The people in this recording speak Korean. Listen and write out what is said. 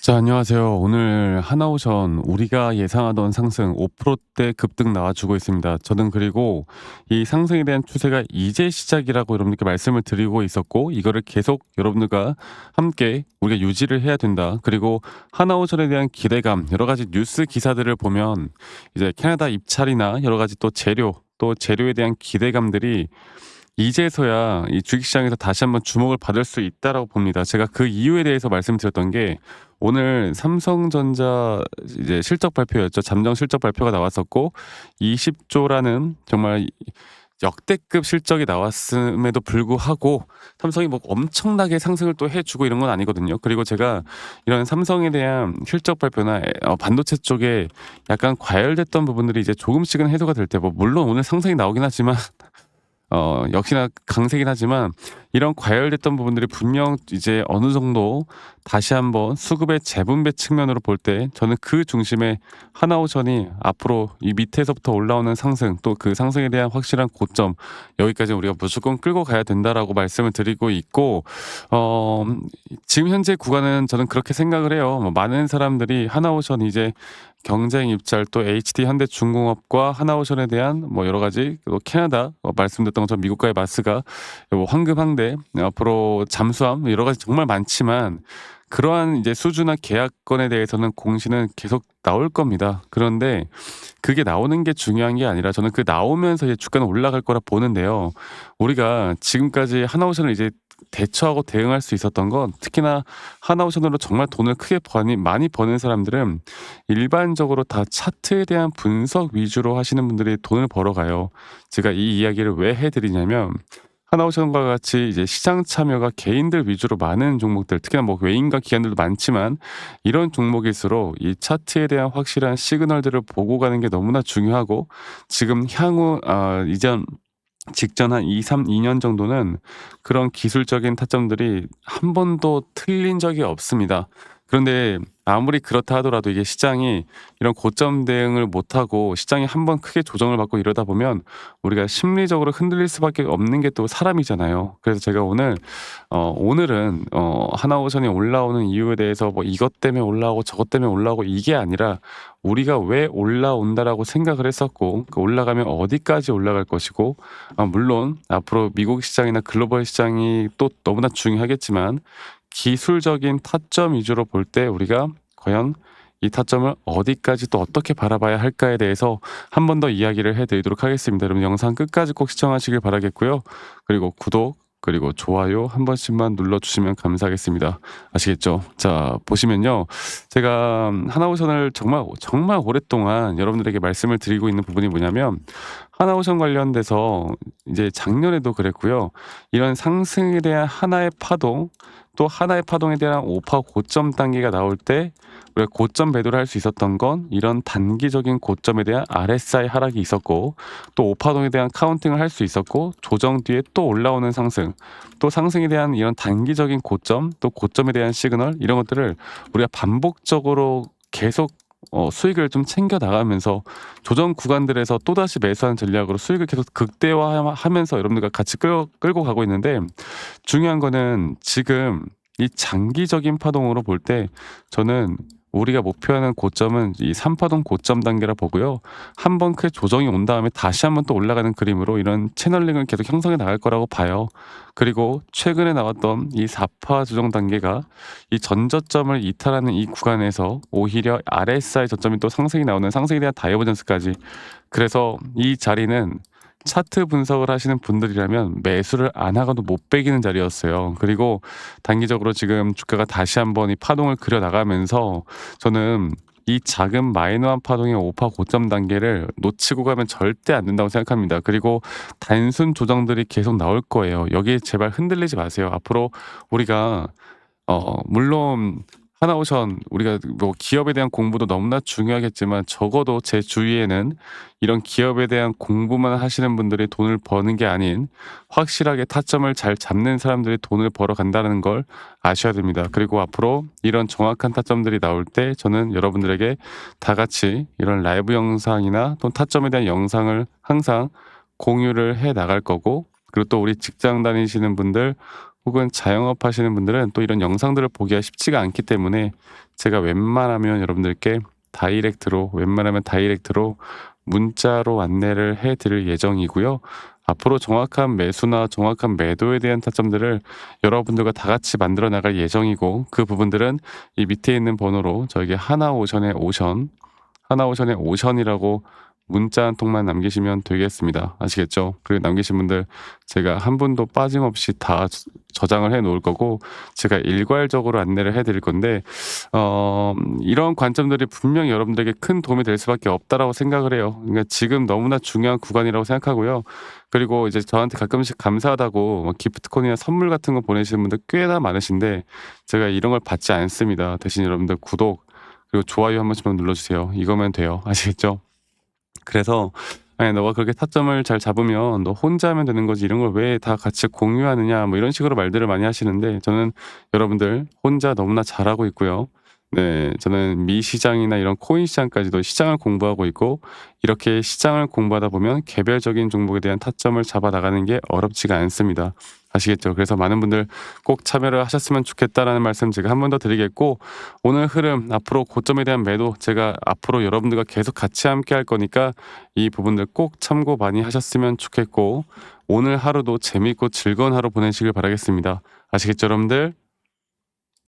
자, 안녕하세요. 오늘 하나오션 우리가 예상하던 상승 5%대 급등 나와주고 있습니다. 저는 그리고 이 상승에 대한 추세가 이제 시작이라고 여러분들께 말씀을 드리고 있었고, 이거를 계속 여러분들과 함께 우리가 유지를 해야 된다. 그리고 하나오션에 대한 기대감, 여러 가지 뉴스 기사들을 보면 이제 캐나다 입찰이나 여러 가지 또 재료, 또 재료에 대한 기대감들이 이제서야 이 주식시장에서 다시 한번 주목을 받을 수 있다라고 봅니다. 제가 그 이유에 대해서 말씀드렸던 게, 오늘 삼성전자 이제 실적 발표였죠. 잠정 실적 발표가 나왔었고 20조라는 정말 역대급 실적이 나왔음에도 불구하고 삼성이 뭐 엄청나게 상승을 또 해주고 이런 건 아니거든요. 그리고 제가 이런 삼성에 대한 실적 발표나 반도체 쪽에 약간 과열됐던 부분들이 이제 조금씩은 해소가 될 때, 뭐 물론 오늘 상승이 나오긴 하지만 역시나 강세긴 하지만 이런 과열됐던 부분들이 분명 이제 어느 정도 다시 한번 수급의 재분배 측면으로 볼 때, 저는 그 중심에 하나오션이 앞으로 이 밑에서부터 올라오는 상승, 또 그 상승에 대한 확실한 고점, 여기까지 우리가 무조건 끌고 가야 된다라고 말씀을 드리고 있고, 어 지금 현재 구간은 저는 그렇게 생각을 해요. 뭐 많은 사람들이 하나오션 이제 경쟁 입찰, 또 HD 현대중공업과 하나오션에 대한 뭐 여러 가지, 또 캐나다 말씀드렸던 것처럼 미국과의 마스가 뭐 황금 항대 앞으로 잠수함, 여러 가지 정말 많지만 그러한 이제 수주나 계약건에 대해서는 공시는 계속 나올 겁니다. 그런데 그게 나오는 게 중요한 게 아니라, 저는 그 나오면서 이제 주가는 올라갈 거라 보는데요. 우리가 지금까지 하나오션을 이제 대처하고 대응할 수 있었던 건, 특히나 하나오션으로 정말 돈을 크게 많이 버는 사람들은 일반적으로 다 차트에 대한 분석 위주로 하시는 분들이 돈을 벌어가요. 제가 이 이야기를 왜 해드리냐면, 하나오션과 같이 이제 시장 참여가 개인들 위주로 많은 종목들, 특히나 뭐 외인과 기관들도 많지만, 이런 종목일수록 이 차트에 대한 확실한 시그널들을 보고 가는 게 너무나 중요하고, 지금 향후 이전 직전 한 2년 정도는 그런 기술적인 타점들이 한 번도 틀린 적이 없습니다. 그런데 아무리 그렇다 하더라도 이게 시장이 이런 고점 대응을 못하고 시장이 한 번 크게 조정을 받고 이러다 보면 우리가 심리적으로 흔들릴 수밖에 없는 게 또 사람이잖아요. 그래서 제가 오늘은 하나오션이 올라오는 이유에 대해서 뭐 이것 때문에 올라오고 저것 때문에 올라오고 이게 아니라, 우리가 왜 올라온다라고 생각을 했었고 그 올라가면 어디까지 올라갈 것이고, 물론 앞으로 미국 시장이나 글로벌 시장이 또 너무나 중요하겠지만, 기술적인 타점 위주로 볼 때 우리가 과연 이 타점을 어디까지 또 어떻게 바라봐야 할까에 대해서 한 번 더 이야기를 해드리도록 하겠습니다. 여러분 영상 끝까지 꼭 시청하시길 바라겠고요. 그리고 구독, 그리고 좋아요 한 번씩만 눌러주시면 감사하겠습니다. 아시겠죠? 자, 보시면요. 제가 하나오션을 정말 정말 오랫동안 여러분들에게 말씀을 드리고 있는 부분이 뭐냐면, 하나오션 관련돼서 이제 작년에도 그랬고요. 이런 상승에 대한 하나의 파동, 또 하나의 파동에 대한 오파 고점 단계가 나올 때 우리가 고점 매도를 할 수 있었던 건, 이런 단기적인 고점에 대한 RSI 하락이 있었고, 또 오파동에 대한 카운팅을 할 수 있었고, 조정 뒤에 또 올라오는 상승, 또 상승에 대한 이런 단기적인 고점, 또 고점에 대한 시그널, 이런 것들을 우리가 반복적으로 계속 수익을 좀 챙겨 나가면서 조정 구간들에서 또다시 매수하는 전략으로 수익을 계속 극대화하면서 여러분들과 같이 끌고 가고 있는데, 중요한 거는 지금 이 장기적인 파동으로 볼 때, 저는 우리가 목표하는 고점은 이 3파동 고점 단계라 보고요. 한 번 크게 조정이 온 다음에 다시 한번 또 올라가는 그림으로 이런 채널링을 계속 형성해 나갈 거라고 봐요. 그리고 최근에 나왔던 이 4파 조정 단계가 이 전저점을 이탈하는 이 구간에서 오히려 RSI 저점이 또 상승이 나오는, 상승에 대한 다이버전스까지. 그래서 이 자리는 차트 분석을 하시는 분들이라면 매수를 안 하고도 못 빼기는 자리였어요. 그리고 단기적으로 지금 주가가 다시 한번 이 파동을 그려 나가면서, 저는 이 작은 마이너한 파동의 5파 고점 단계를 놓치고 가면 절대 안 된다고 생각합니다. 그리고 단순 조정들이 계속 나올 거예요. 여기에 제발 흔들리지 마세요. 앞으로 우리가 물론 하나오션, 우리가 뭐 기업에 대한 공부도 너무나 중요하겠지만, 적어도 제 주위에는 이런 기업에 대한 공부만 하시는 분들이 돈을 버는 게 아닌, 확실하게 타점을 잘 잡는 사람들이 돈을 벌어 간다는 걸 아셔야 됩니다. 그리고 앞으로 이런 정확한 타점들이 나올 때 저는 여러분들에게 다 같이 이런 라이브 영상이나 또 타점에 대한 영상을 항상 공유를 해 나갈 거고, 그리고 또 우리 직장 다니시는 분들, 혹은 자영업 하시는 분들은 또 이런 영상들을 보기가 쉽지가 않기 때문에 제가 웬만하면 다이렉트로 문자로 안내를 해 드릴 예정이고요. 앞으로 정확한 매수나 정확한 매도에 대한 타점들을 여러분들과 다 같이 만들어 나갈 예정이고, 그 부분들은 이 밑에 있는 번호로 저에게 하나오션의 오션이라고 문자 한 통만 남기시면 되겠습니다. 아시겠죠? 그리고 남기신 분들 제가 한 분도 빠짐없이 다 저장을 해 놓을 거고, 제가 일괄적으로 안내를 해 드릴 건데, 이런 관점들이 분명히 여러분들에게 큰 도움이 될 수밖에 없다라고 생각을 해요. 그러니까 지금 너무나 중요한 구간이라고 생각하고요. 그리고 이제 저한테 가끔씩 감사하다고 뭐 기프트콘이나 선물 같은 거 보내시는 분들 꽤나 많으신데, 제가 이런 걸 받지 않습니다. 대신 여러분들 구독 그리고 좋아요 한 번씩만 눌러주세요. 이거면 돼요. 아시겠죠? 그래서 "아니 너가 그렇게 타점을 잘 잡으면 너 혼자 하면 되는 거지 이런 걸 왜 다 같이 공유하느냐." 뭐 이런 식으로 말들을 많이 하시는데, 저는 여러분들 혼자 너무나 잘하고 있고요. 네. 저는 미 시장이나 이런 코인 시장까지도 시장을 공부하고 있고, 이렇게 시장을 공부하다 보면 개별적인 종목에 대한 타점을 잡아 나가는 게 어렵지가 않습니다. 아시겠죠? 그래서 많은 분들 꼭 참여를 하셨으면 좋겠다라는 말씀 제가 한 번 더 드리겠고, 오늘 흐름 앞으로 고점에 대한 매도 제가 앞으로 여러분들과 계속 같이 함께 할 거니까 이 부분들 꼭 참고 많이 하셨으면 좋겠고, 오늘 하루도 재밌고 즐거운 하루 보내시길 바라겠습니다. 아시겠죠, 여러분들?